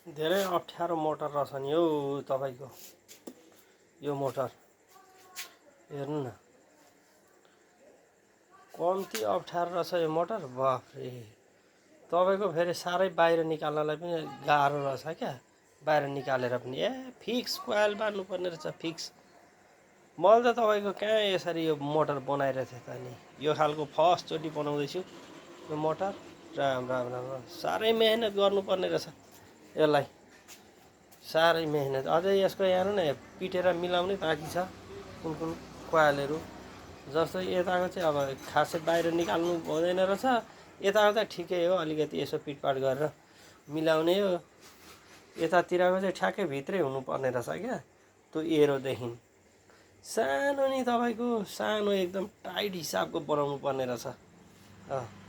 धेरै अप्ठ्यारो मोटर रहेछ नि हौ तपाईँको यो मोटर हेर्नु न कम्ती अप्ठ्यारो रहेछ यो मोटर बाफरे तपाईँको फेरि साह्रै बाहिर निकाल्नलाई पनि गाह्रो रहेछ क्या बाहिर निकालेर पनि फिक्स कोइल बान्नुपर्ने रहेछ फिक्स मैले त तपाईँको कहाँ यसरी यो मोटर बनाइरहेको थिएँ त नि यो खालको फर्स्टचोटि बनाउँदैछु यो मोटर राम राम राम राम साह्रै मेहनत गर्नुपर्ने रहेछ यसलाई साह्रै मेहनत अझै यसको हेर्नु न पिटेर मिलाउनै बाँकी छ कुन कुन कोइलहरू जस्तो यताको चाहिँ अब खासै बाहिर निकाल्नु हुँदैन रहेछ यताको त ठिकै हो अलिकति यसो पिटपाट गरेर मिलाउने हो यतातिरको चाहिँ ठ्याक्कै भित्रै हुनुपर्ने रहेछ क्या त्यो एरोदेखि सानो नि तपाईँको सानो एकदम टाइट हिसाबको बनाउनु पर्ने रहेछ